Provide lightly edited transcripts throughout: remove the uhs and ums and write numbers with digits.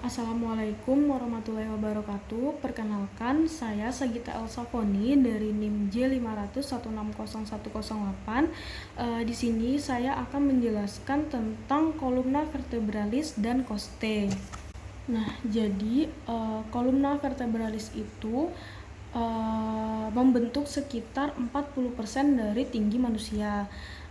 Assalamualaikum warahmatullahi wabarakatuh. Perkenalkan, saya Sagita Elsafoni dari NIM J500160108. Di sini saya akan menjelaskan tentang kolumna vertebralis dan costae. Nah, jadi kolumna vertebralis itu membentuk sekitar 40% dari tinggi manusia.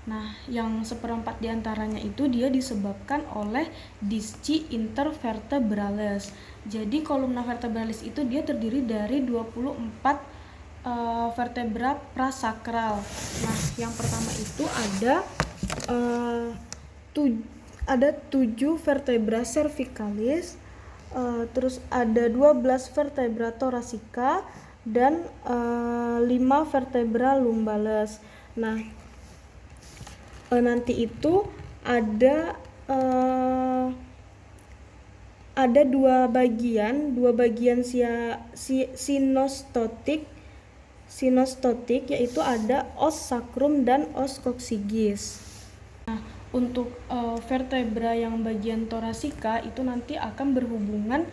Nah, yang seperempat diantaranya itu dia disebabkan oleh disci intervertebralis. Jadi kolumna vertebralis itu dia terdiri dari 24 vertebra prasakral. Nah, yang pertama itu ada 7 vertebra cervicalis, terus ada 12 vertebra thoracika dan 5 vertebra lumbalis. Nah, nanti itu ada dua bagian sinostotik, yaitu ada os sacrum dan os coccygeus. Nah, untuk vertebra yang bagian thoracika itu nanti akan berhubungan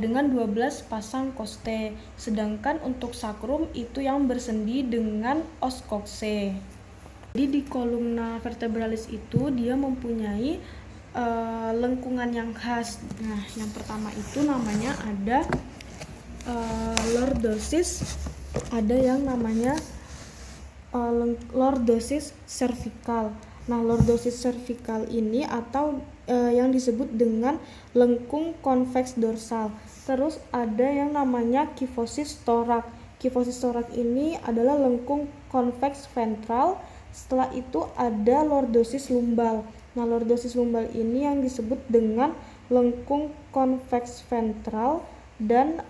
dengan 12 pasang costae, sedangkan untuk sacrum itu yang bersendi dengan os coccyx. Jadi di kolumna vertebralis itu dia mempunyai lengkungan yang khas. Nah, yang pertama itu namanya ada lordosis, ada yang namanya lordosis cervical. Nah, lordosis cervical ini atau yang disebut dengan lengkung konveks dorsal. Terus ada yang namanya kyphosis thorax. Kyphosis thorax ini adalah lengkung konveks ventral. Setelah itu ada lordosis lumbal. Nah, lordosis lumbal ini yang disebut dengan lengkung konveks ventral, dan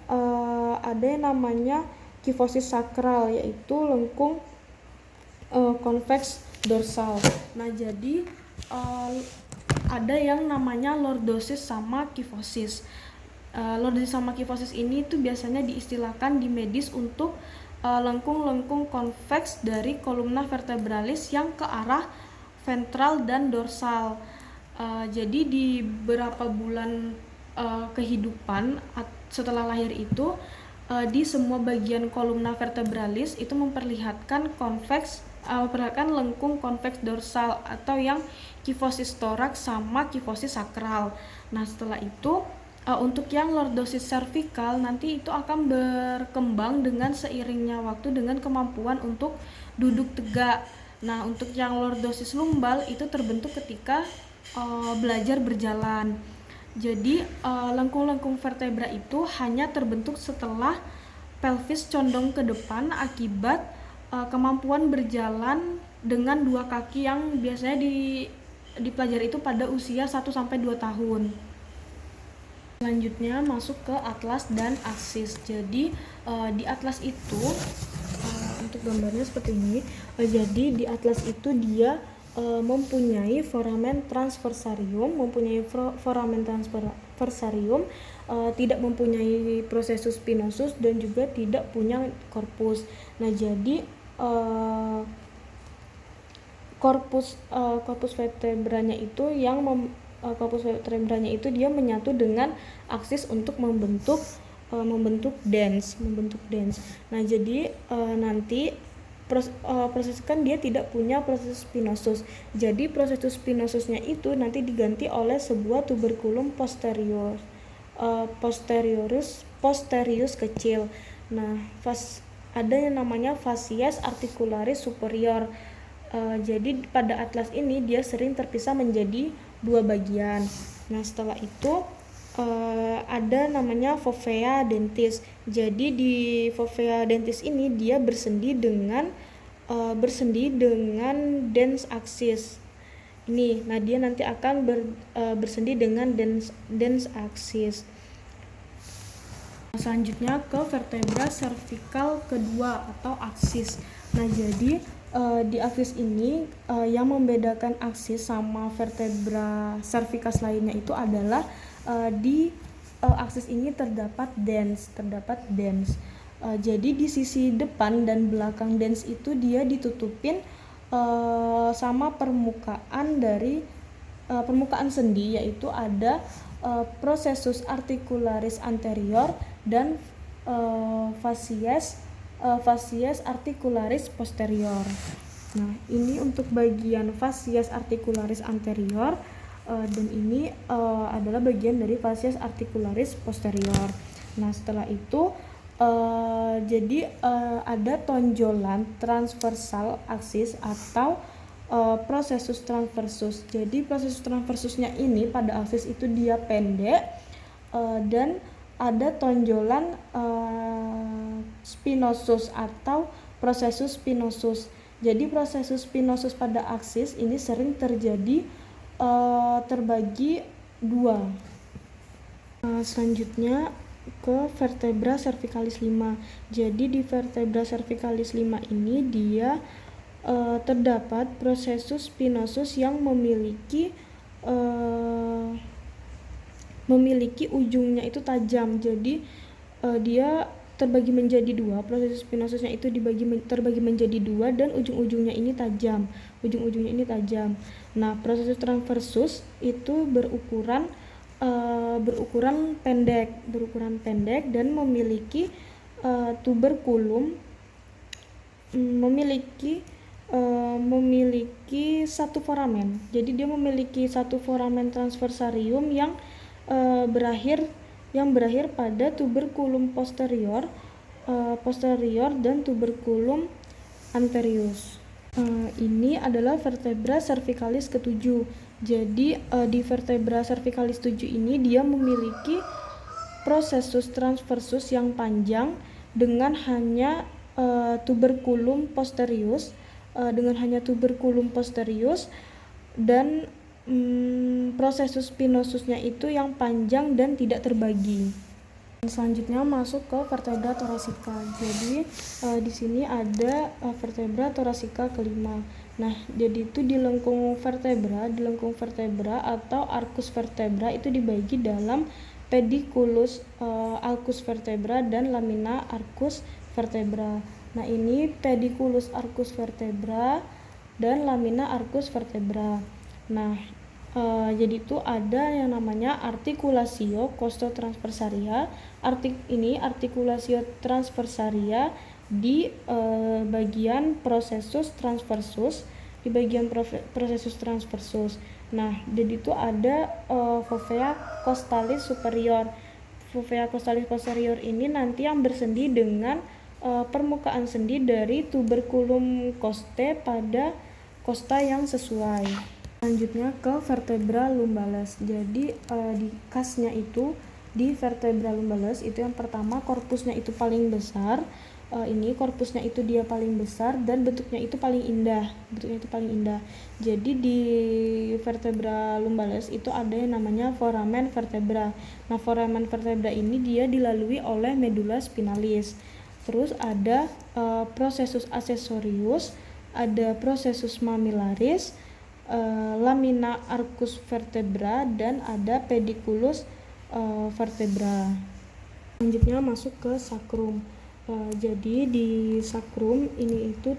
ada yang namanya kyphosis sakral, yaitu lengkung konveks dorsal. Nah, jadi ada yang namanya lordosis sama kyphosis. Lordosis sama kyphosis ini tuh biasanya diistilahkan di medis untuk lengkung-lengkung konveks dari kolumna vertebralis yang ke arah ventral dan dorsal. Jadi di beberapa bulan kehidupan setelah lahir itu, di semua bagian kolumna vertebralis itu memperlihatkan lengkung konveks dorsal atau yang kyphosis thorax sama kyphosis sakral. Nah, setelah itu untuk yang lordosis cervical nanti itu akan berkembang dengan seiringnya waktu dengan kemampuan untuk duduk tegak. Nah, untuk yang lordosis lumbal itu terbentuk ketika belajar berjalan. Jadi lengkung-lengkung vertebra itu hanya terbentuk setelah pelvis condong ke depan akibat kemampuan berjalan dengan dua kaki yang biasanya dipelajari itu pada usia 1-2 tahun. Selanjutnya masuk ke atlas dan aksis. Jadi di atlas itu untuk gambarnya seperti ini. Jadi di atlas itu dia mempunyai foramen transversarium, tidak mempunyai processus spinosus dan juga tidak punya korpus. Nah, jadi korpus vertebranya itu dia menyatu dengan aksis untuk membentuk dens. Nah, jadi nanti proses kan dia tidak punya proses spinosus. Jadi proses spinosusnya itu nanti diganti oleh sebuah tuberculum posterius kecil. Nah, ada yang namanya facies articularis superior. Jadi pada atlas ini dia sering terpisah menjadi 2 bagian. Nah, setelah itu ada namanya fovea dentis. Jadi di fovea dentis ini dia bersendi dengan dens axis. Ini, nah dia nanti akan bersendi dengan dens axis. Selanjutnya ke vertebra cervical kedua atau aksis. Nah, jadi di aksis ini yang membedakan aksis sama vertebra cervikas lainnya itu adalah di aksis ini terdapat dens. Jadi di sisi depan dan belakang dens itu dia ditutupin sama permukaan sendi, yaitu ada processus articularis anterior dan facies articularis posterior. Nah, ini untuk bagian facies articularis anterior dan ini adalah bagian dari facies articularis posterior. Nah, setelah itu jadi ada tonjolan transversal aksis atau processus transversus. Jadi processus transversusnya ini pada aksis itu dia pendek dan ada tonjolan spinosus atau processus spinosus. Jadi processus spinosus pada aksis ini sering terjadi terbagi dua. Selanjutnya ke vertebra cervicalis 5. Jadi di vertebra cervicalis 5 ini dia terdapat processus spinosus yang memiliki ujungnya itu tajam. Jadi dia terbagi menjadi dua, proses spinosusnya itu terbagi menjadi dua dan ujung-ujungnya ini tajam. Nah, proses transversus itu berukuran pendek dan memiliki tuberkulum memiliki satu foramen. Jadi dia memiliki satu foramen transversarium yang berakhir pada tuberculum posterior dan tuberculum anterius. Ini adalah vertebra cervicalis ke-7. Jadi di vertebra cervicalis 7 ini dia memiliki processus transversus yang panjang dengan hanya tuberculum posterius dan processus spinosusnya itu yang panjang dan tidak terbagi. Selanjutnya masuk ke vertebra thoracika. Jadi di sini ada vertebra thoracika kelima. Nah, jadi itu di lengkung vertebra atau arcus vertebra itu dibagi dalam pediculus arcus vertebra dan lamina arcus vertebra. Nah, ini pediculus arcus vertebra dan lamina arcus vertebra. Nah, jadi itu ada yang namanya articulatio costotransversaria. Articulatio transversaria di bagian processus transversus, Nah, jadi itu ada fovea costalis superior. Fovea costalis posterior ini nanti yang bersendi dengan permukaan sendi dari tuberculum costae pada costa yang sesuai. Selanjutnya ke vertebra lumbalis. Jadi di kasnya itu di vertebra lumbalis itu yang pertama korpusnya itu paling besar. Ini korpusnya itu dia paling besar dan bentuknya itu paling indah. Jadi di vertebra lumbalis itu ada yang namanya foramen vertebra. Nah, foramen vertebra ini dia dilalui oleh medulla spinalis. Terus ada processus accessorius, ada processus mammillaris, lamina arcus vertebra dan ada pediculus vertebra. Selanjutnya masuk ke sacrum. Jadi di sacrum ini itu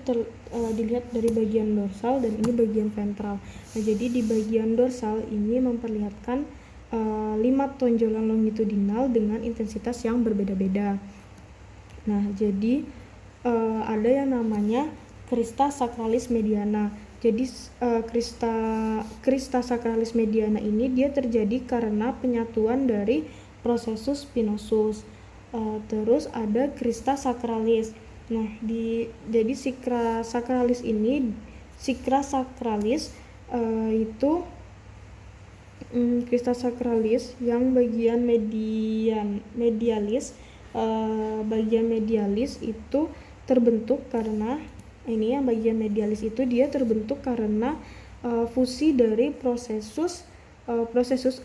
dilihat dari bagian dorsal dan ini bagian ventral. Nah, jadi di bagian dorsal ini memperlihatkan 5 tonjolan longitudinal dengan intensitas yang berbeda-beda. Nah, jadi ada yang namanya crista sacralis mediana. Jadi crista sacralis mediana ini dia terjadi karena penyatuan dari processus spinosus. Terus ada crista sacralis. Nah, jadi crista sacralis itu crista sacralis yang bagian medialis itu terbentuk karena fusi dari processus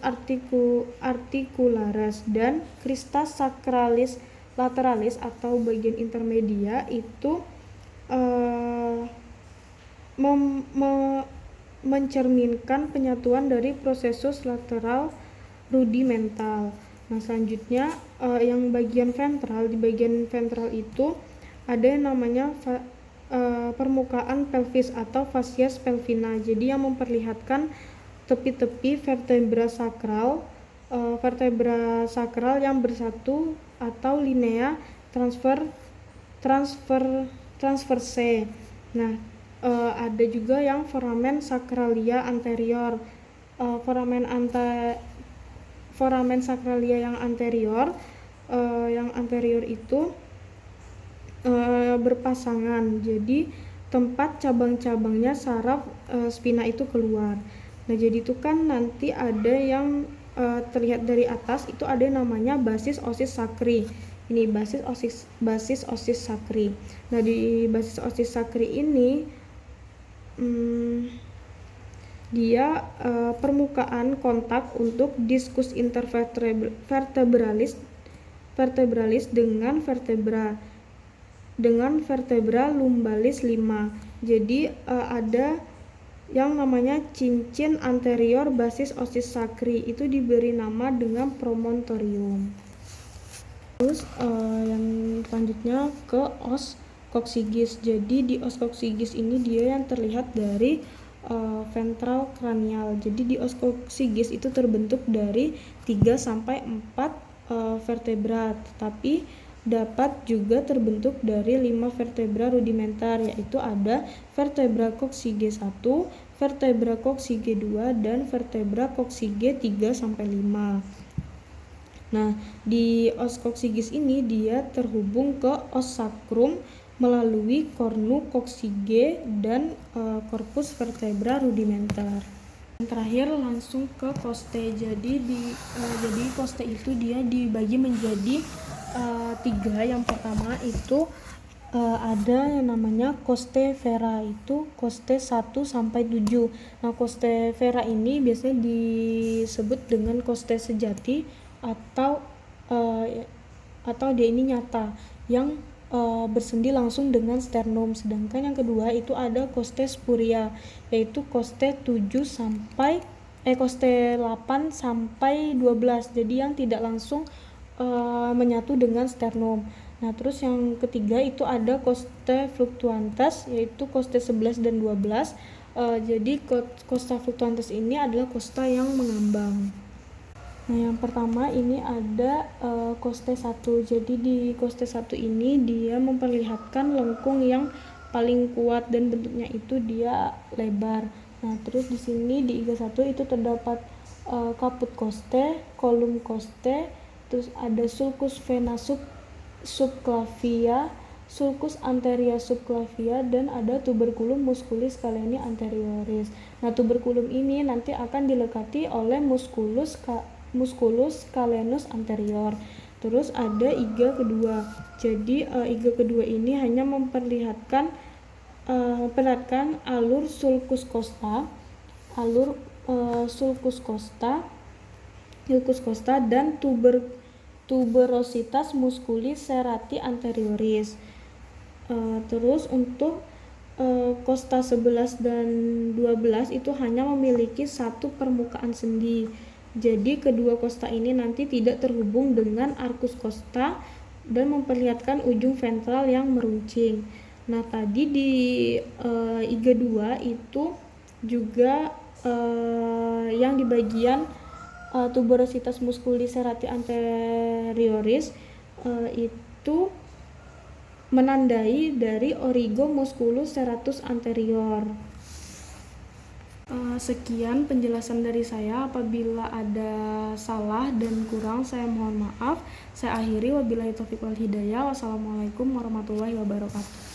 articularis dan crista sacralis lateralis atau bagian intermedia itu mencerminkan penyatuan dari processus lateral rudimental. Nah, selanjutnya yang bagian ventral, di bagian ventral itu ada yang namanya permukaan pelvis atau facies pelvina. Jadi yang memperlihatkan tepi-tepi vertebra sakral vertebra sakral yang bersatu atau linea transverse. Nah, ada juga yang foramen sakralia anterior. Foramen sakralia yang anterior itu berpasangan, jadi tempat cabang-cabangnya saraf spina itu keluar. Nah, jadi itu kan nanti ada yang terlihat dari atas, itu ada yang namanya basis osis sacri. Ini basis osis sacri. Nah, di basis osis sacri ini dia permukaan kontak untuk diskus intervertebralis dengan vertebra lumbalis 5. Jadi ada yang namanya cincin anterior basis osis sacri, itu diberi nama dengan promontorium. Terus yang selanjutnya ke os coccygeus. Jadi di os coccygeus ini dia yang terlihat dari ventral cranial. Jadi di os coccygeus itu terbentuk dari 3 sampai 4 vertebra, tetapi dapat juga terbentuk dari 5 vertebra rudimenter, yaitu ada vertebra coccygeus 1, vertebra coccygeus 2, dan vertebra coccygeus 3 sampai 5. Nah, di os coccygeus ini dia terhubung ke os sacrum melalui cornu coccygeus dan corpus vertebra rudimenter. Yang terakhir langsung ke costae. Jadi costae itu dia dibagi menjadi 3. Yang pertama itu ada yang namanya costae vera, itu costae 1 sampai 7. Nah, costae vera ini biasanya disebut dengan costae sejati atau dia ini nyata yang bersendi langsung dengan sternum. Sedangkan yang kedua itu ada costae spuria, yaitu costae 8 sampai 12. Jadi yang tidak langsung menyatu dengan sternum. Nah, terus yang ketiga itu ada costae fluctuantes, yaitu costae 11 dan 12. Jadi costa fluctuantes ini adalah costa yang mengambang. Nah, yang pertama ini ada costae 1. Jadi di costae 1 ini dia memperlihatkan lengkung yang paling kuat dan bentuknya itu dia lebar. Nah, terus di sini di iga 1 itu terdapat caput costae, column costae, terus ada sulcus vena subclavia, sulcus anteria subclavia, dan ada tuberculum musculis scaleni anterioris. Nah, tuberculum ini nanti akan dilekati oleh musculus scalenus anterior. Terus ada iga kedua. Jadi iga kedua ini hanya memperlihatkan alur sulcus costa dan tuberositas musculis serrati anterioris. Terus untuk costa 11 dan 12 itu hanya memiliki satu permukaan sendi. Jadi kedua costa ini nanti tidak terhubung dengan arcus costa dan memperlihatkan ujung ventral yang meruncing. Nah, tadi di iga 2 itu juga yang di bagian tuberositas musculis serrati anterioris itu menandai dari origo musculus serratus anterior. Sekian penjelasan dari saya. Apabila ada salah dan kurang saya mohon maaf. Saya akhiri, wabillahi taufiq wal hidayah. Wassalamualaikum warahmatullahi wabarakatuh.